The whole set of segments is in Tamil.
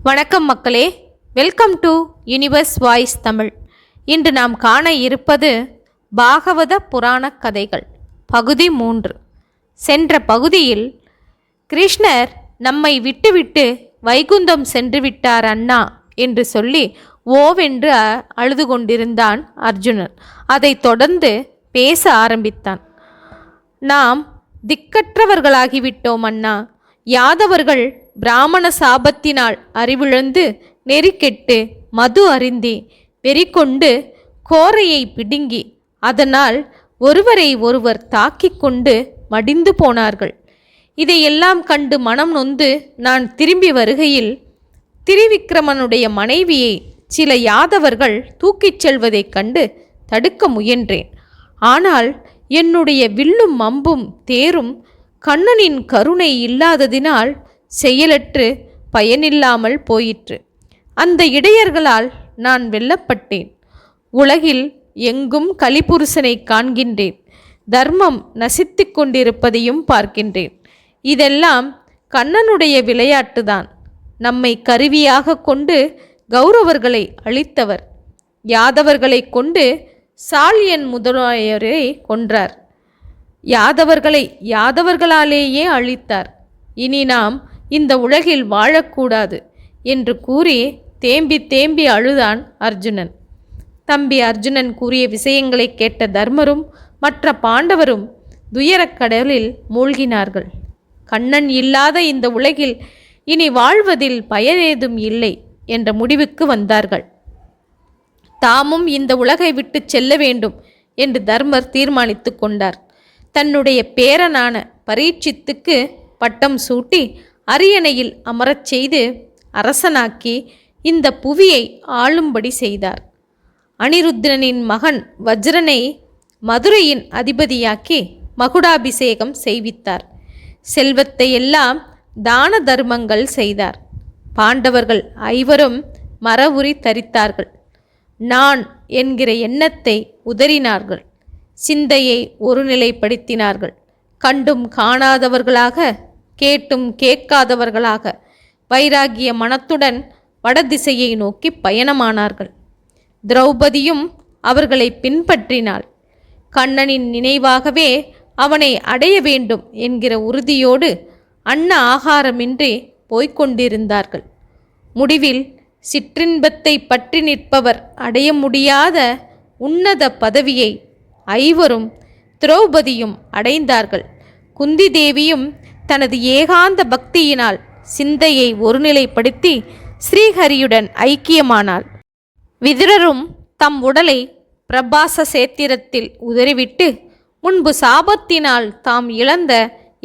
வணக்கம் மக்களே, welcome to universe voice Tamil. இன்று நாம் காண இருப்பது பாகவத புராண கதைகள் பகுதி 3. சென்ற பகுதியில் கிருஷ்ணர் நம்மை விட்டுவிட்டு வைகுந்தம் சென்று விட்டார் அண்ணா என்று சொல்லி ஓவென்று அழுது கொண்டிருந்தான் அர்ஜுனன். அதைத் தொடர்ந்து பேச ஆரம்பித்தான். நாம் திக்கற்றவர்களாகிவிட்டோம் அண்ணா. யாதவர்கள் பிராமண சாபத்தினால் அறிவிழந்து நெறிக்கெட்டு மது அருந்தி வெறிகொண்டு கோரையை பிடுங்கி அதனால் ஒருவரை ஒருவர் தாக்கிக் கொண்டு மடிந்து போனார்கள். இதையெல்லாம் கண்டு மனம் நொந்து நான் திரும்பி வருகையில் திரிவிக்ரமனுடைய மனைவியை சில யாதவர்கள் தூக்கிச் செல்வதைக் கண்டு தடுக்க முயன்றேன். ஆனால் என்னுடைய வில்லும் அம்பும் தேரும் கண்ணனின் கருணை இல்லாததினால் செயலற்று பயனில்லாமல் போயிற்று. அந்த இடையர்களால் நான் வெல்லப்பட்டேன். உலகில் எங்கும் கலிபுருஷனை காண்கின்றேன். தர்மம் நசித்து கொண்டிருப்பதையும் பார்க்கின்றேன். இதெல்லாம் கண்ணனுடைய விளையாட்டுதான். நம்மை கருவியாக கொண்டு கௌரவர்களை அழித்தவர். யாதவர்களை கொண்டு சால்யன் முதலாயரை கொன்றார். யாதவர்களை யாதவர்களாலேயே அழித்தார். இனி நாம் இந்த உலகில் வாழக்கூடாது என்று கூறி தேம்பி தேம்பி அழுதான் அர்ஜுனன். தம்பி அர்ஜுனன் கூறிய விஷயங்களை கேட்ட தர்மரும் மற்ற பாண்டவரும் துயரக்கடலில் மூழ்கினார்கள். கண்ணன் இல்லாத இந்த உலகில் இனி வாழ்வதில் பயனேதும் இல்லை என்ற முடிவுக்கு வந்தார்கள். தாமும் இந்த உலகை விட்டு செல்ல வேண்டும் என்று தர்மர் தீர்மானித்து கொண்டார். தன்னுடைய பேரனான பரீட்சித்துக்கு பட்டம் சூட்டி அரியணையில் அமரச் செய்து அரசனாக்கி இந்த புவியை ஆளும்படி செய்தார். அனிருத்தனின் மகன் வஜ்ரனை மதுரையின் அதிபதியாக்கி மகுடாபிஷேகம் செய்வித்தார். செல்வத்தை எல்லாம் தான தர்மங்கள் செய்தார். பாண்டவர்கள் ஐவரும் மரவுரி தரித்தார்கள். நான் என்கிற எண்ணத்தை உதறினார்கள். சிந்தையை ஒருநிலைப்படுத்தினார்கள். கண்டும் காணாதவர்களாக கேட்டும் கேட்காதவர்களாக வைராகிய மனத்துடன் வடதிசையை நோக்கி பயணமானார்கள். திரௌபதியும் அவர்களை பின்பற்றினாள். கண்ணனின் நினைவாகவே அவனை அடைய வேண்டும் என்கிற உறுதியோடு அன்ன ஆகாரமின்றி போய்கொண்டிருந்தார்கள். முடிவில் சிற்றின்பத்தை பற்றி நிற்பவர் அடைய முடியாத உன்னத பதவியை ஐவரும் திரௌபதியும் அடைந்தார்கள். குந்தி தேவியும் தனது ஏகாந்த பக்தியினால் சிந்தையை ஒருநிலைப்படுத்தி ஸ்ரீஹரியுடன் ஐக்கியமானாள். விதுரரும் தம் உடலை பிரபாச சேத்திரத்தில் உதறிவிட்டு முன்பு சாபத்தினால் தாம் இழந்த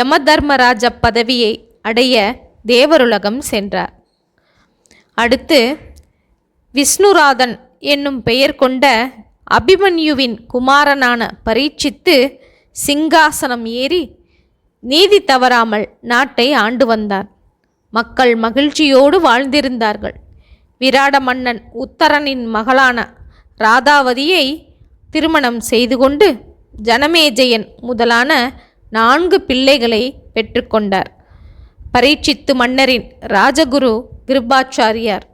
யமதர்மராஜ பதவியை அடைய தேவருலகம் சென்றார். அடுத்து விஷ்ணுராதன் என்னும் பெயர் கொண்ட அபிமன்யுவின் குமாரனான பரீட்சித்து சிங்காசனம் ஏறி நீதி தவறாமல் நாட்டை ஆண்டு வந்தார். மக்கள் மகிழ்ச்சியோடு வாழ்ந்திருந்தார்கள். விராட மன்னன் உத்தரனின் மகளான ராதாவதியை திருமணம் செய்து கொண்டு ஜனமேஜயன் முதலான 4 பிள்ளைகளை பெற்றுக்கொண்டார். பரீட்சித்து மன்னரின் ராஜகுரு கிருபாச்சாரியார்.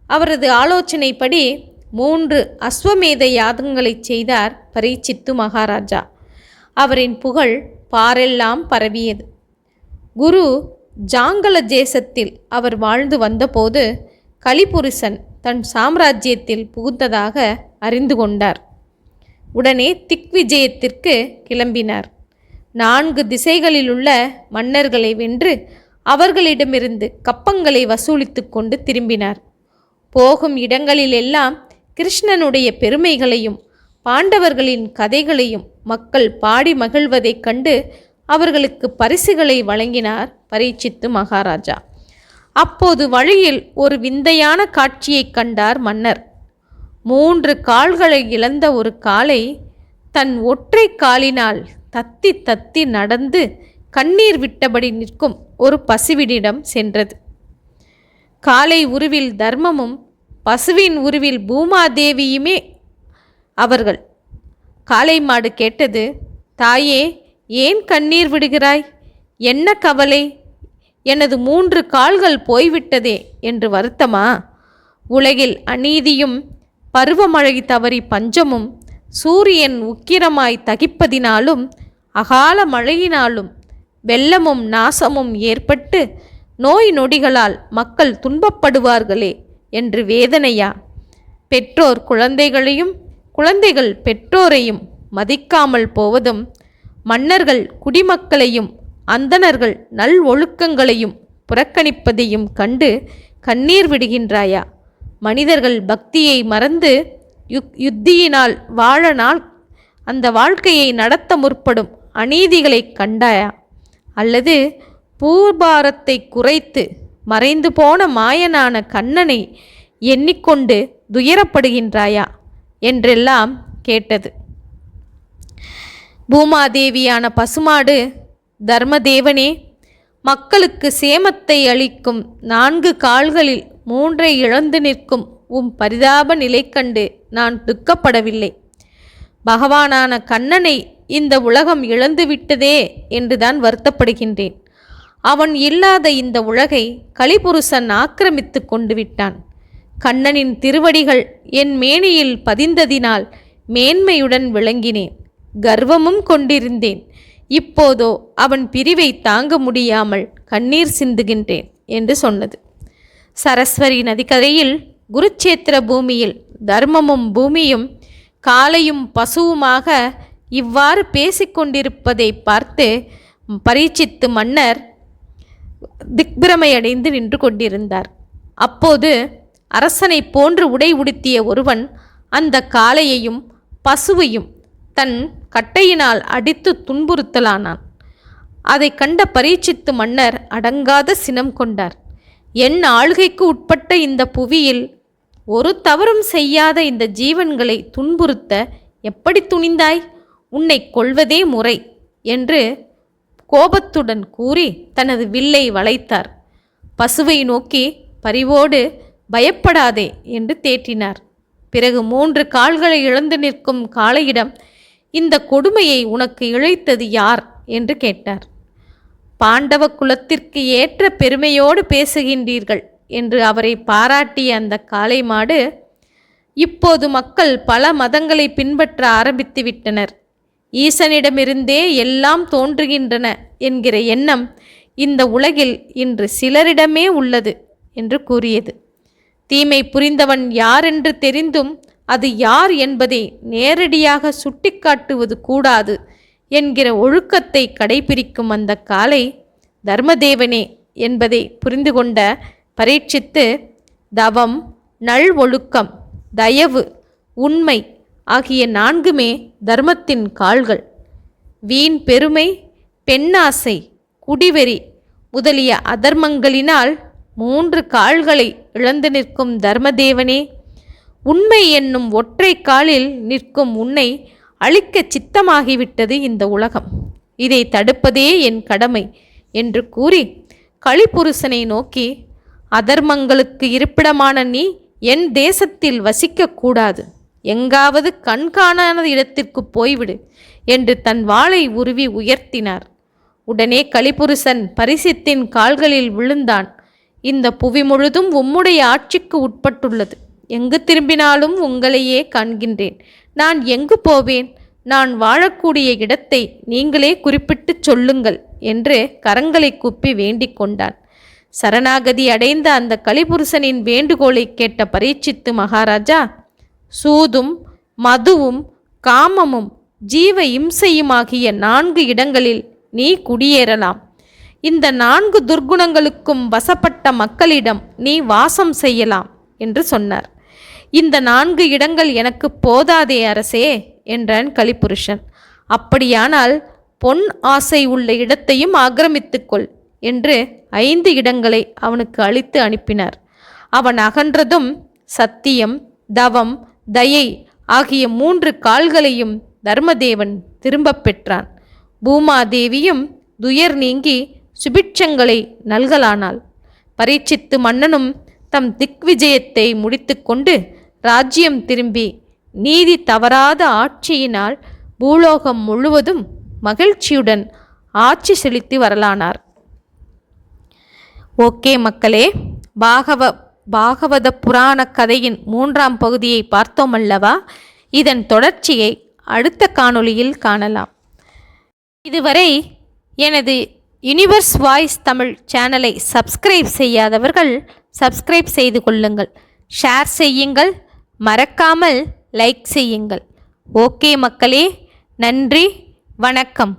அவரது ஆலோசனைப்படி 3 அஸ்வமேத யாகங்களை செய்தார் பரீட்சித்து மகாராஜா. அவரின் புகழ் பாரெல்லாம் பரவியது. குரு ஜாங்கல தேசத்தில் அவர் வாழ்ந்து வந்தபோது கலிபுருஷன் தன் சாம்ராஜ்யத்தில் புகுந்ததாக அறிந்து கொண்டார். உடனே திக்விஜயத்திற்கு கிளம்பினார். 4 திசைகளிலுள்ள மன்னர்களை வென்று அவர்களிடமிருந்து கப்பங்களை வசூலித்து கொண்டு திரும்பினார். போகும் இடங்களிலெல்லாம் கிருஷ்ணனுடைய பெருமைகளையும் பாண்டவர்களின் கதைகளையும் மக்கள் பாடி மகிழ்வதைக் கண்டு அவர்களுக்கு பரிசுகளை வழங்கினார் பரீட்சித்து மகாராஜா. அப்போது வழியில் ஒரு விந்தையான காட்சியைக் கண்டார் மன்னர். 3 கால்களை இழந்த ஒரு காளை தன் ஒற்றை காலினால் தத்தி தத்தி நடந்து கண்ணீர் விட்டபடி நிற்கும் ஒரு பசுவினிடம் சென்றது. காளை உருவில் தர்மமும் பசுவின் உருவில் பூமாதேவியுமே அவர்கள். காளை மாடு கேட்டது, தாயே, ஏன் கண்ணீர் விடுகிறாய்? என்ன கவலை? எனது 3 கால்கள் போய்விட்டதே என்று வருத்தமா? உலகில் அநீதியும் பருவமழை தவறி பஞ்சமும் சூரியன் உக்கிரமாய் தகிப்பதினாலும் அகால மழையினாலும் வெள்ளமும் நாசமும் ஏற்பட்டு நோய் நொடிகளால் மக்கள் துன்பப்படுவார்களே என்று வேதனையா? பெற்றோர் குழந்தைகளையும் குழந்தைகள் பெற்றோரையும் மதிக்காமல் போவதும், மன்னர்கள் குடிமக்களையும் அந்தணர்கள் நல் ஒழுக்கங்களையும் புறக்கணிப்பதையும் கண்டு கண்ணீர் விடுகின்றாயா? மனிதர்கள் பக்தியை மறந்து யுத்தியினால் வாழ அந்த வாழ்க்கையை நடத்த முற்படும் அநீதிகளை கண்டாயா? அல்லது பூபாரத்தை குறைத்து மறைந்து போன மாயனான கண்ணனை எண்ணிக்கொண்டு துயரப்படுகின்றாயா என்றெல்லாம் கேட்டது. பூமாதேவியான பசுமாடு, தர்மதேவனே, மக்களுக்கு சேமத்தை அளிக்கும் 4 கால்களில் 3ஐ இழந்து நிற்கும் உம் பரிதாப நிலை கண்டு நான் துக்கப்படவில்லை. பகவானான கண்ணனை இந்த உலகம் இழந்துவிட்டதே என்றுதான் வருத்தப்படுகின்றேன். அவன் இல்லாத இந்த உலகை கலிபுருஷன் ஆக்கிரமித்து கொண்டு விட்டான். கண்ணனின் திருவடிகள் என் மேனியில் பதிந்ததினால் மேன்மையுடன் விளங்கினேன், கர்வமும் கொண்டிருந்தேன். இப்போதோ அவன் பிரிவை தாங்க முடியாமல் கண்ணீர் சிந்துகின்றேன் என்று சொன்னது. சரஸ்வதி நதிக்கரையில் குருச்சேத்திர பூமியில் தர்மமும் பூமியும் காளையும் பசுவுமாக இவ்வாறு பேசிக்கொண்டிருப்பதை பார்த்து பரீட்சித்து மன்னர் திக்பிரமையடைந்து நின்று கொண்டிருந்தார். அப்போது அரசனை போன்று உடை உடுத்திய ஒருவன் அந்த காளையையும் பசுவையும் தன் கட்டையினால் அடித்து துன்புறுத்தலானான். அதை கண்ட பரீட்சித்து மன்னர் அடங்காத சினம் கொண்டார். என் ஆளுகைக்கு உட்பட்ட இந்த புவியில் ஒரு தவறும் செய்யாத இந்த ஜீவன்களை துன்புறுத்த எப்படி துணிந்தாய்? உன்னை கொல்வதே முறை என்று கோபத்துடன் கூறி தனது வில்லை வளைத்தார். பசுவை நோக்கி பரிவோடு பயப்படாதே என்று தேற்றினார். பிறகு 3 கால்களை இழந்து நிற்கும் காளையிடம் இந்த கொடுமையை உனக்கு இழைத்தது யார் என்று கேட்டார். பாண்டவ குலத்திற்கு ஏற்ற பெருமையோடு பேசுகின்றீர்கள் என்று அவரை பாராட்டிய அந்த காளை மாடு, இப்போது மக்கள் பல மதங்களை பின்பற்ற ஆரம்பித்து விட்டனர், ஈசனிடமிருந்தே எல்லாம் தோன்றுகின்றன என்கிற எண்ணம் இந்த உலகில் இன்று சிலரிடமே உள்ளது என்று கூறியது. தீமை புரிந்தவன் யாரென்று தெரிந்தும் அது யார் என்பதை நேரடியாக சுட்டிக்காட்டுவது கூடாது என்கிற ஒழுக்கத்தை கடைபிடிக்கும் அந்த காளை தர்மதேவனே என்பதை புரிந்து கொண்ட பரீட்சித்து, தவம், நல் ஒழுக்கம், தயவு, உண்மை ஆகிய 4மே தர்மத்தின் கால்கள். வீண் பெருமை, பெண்ணாசை, குடிவெறி முதலிய அதர்மங்களினால் 3 கால்களை இழந்து நிற்கும் தர்மதேவனே, உண்மை என்னும் ஒற்றை காலில் நிற்கும் உன்னை அழிக்க சித்தமாகிவிட்டது இந்த உலகம். இதை தடுப்பதே என் கடமை என்று கூறி கலிபுருஷனை நோக்கி, அதர்மங்களுக்கு இருப்பிடமான நீ என் தேசத்தில் வசிக்கக்கூடாது, எங்காவது கண்காணாத இடத்திற்கு போய்விடு என்று தன் வாளை உருவி உயர்த்தினார். உடனே கலிபுருஷன் பரிசித்தின் கால்களில் விழுந்தான். இந்த புவி முழுதும் உம்முடைய ஆட்சிக்கு உட்பட்டுள்ளது. எங்கு திரும்பினாலும் உங்களையே காண்கின்றேன். நான் எங்கு போவேன்? நான் வாழக்கூடிய இடத்தை நீங்களே குறிப்பிட்டு சொல்லுங்கள் என்று கரங்களை கூப்பி வேண்டிக் கொண்டான். சரணாகதி அடைந்த அந்த கலிபுருஷனின் வேண்டுகோளை கேட்ட பரீட்சித்து மகாராஜா, சூதும் மதுவும் காமமும் ஜீவ இம்சையுமாகிய 4 இடங்களில் நீ குடியேறலாம். இந்த 4 துர்குணங்களுக்கும் வசப்பட்ட மக்களிடம் நீ வாசம் செய்யலாம் என்று சொன்னார். இந்த 4 இடங்கள் எனக்கு போதாதே அரசே என்றான் கலிபுருஷன். அப்படியானால் பொன் ஆசை உள்ள இடத்தையும் ஆக்கிரமித்துக்கொள் என்று 5 இடங்களை அவனுக்கு அளித்து அனுப்பினார். அவன் அகன்றதும் சத்தியம், தவம், தயை ஆகிய 3 கால்களையும் தர்மதேவன் திரும்பப் பெற்றான். பூமாதேவியும் துயர் நீங்கி சுபிட்சங்களை நல்கலானாள். பரீட்சித்து மன்னனும் தம் திக்விஜயத்தை முடித்து கொண்டு ராஜ்யம் திரும்பி நீதி தவறாத ஆட்சியினால் பூலோகம் முழுவதும் மகிழ்ச்சியுடன் ஆட்சி செலுத்தி வரலானார். ஓகே மக்களே, பாகவத புராண கதையின் 3ஆம் பகுதியை பார்த்தோம் அல்லவா? இதன் தொடர்ச்சியை அடுத்த காணொளியில் காணலாம். இதுவரை எனது யுனிவர்ஸ் வாய்ஸ் தமிழ் சேனலை சப்ஸ்கிரைப் செய்யாதவர்கள் சப்ஸ்கிரைப் செய்து கொள்ளுங்கள், ஷேர் செய்யுங்கள், மறக்காமல் லைக் செய்யுங்கள். ஓகே மக்களே, நன்றி, வணக்கம்.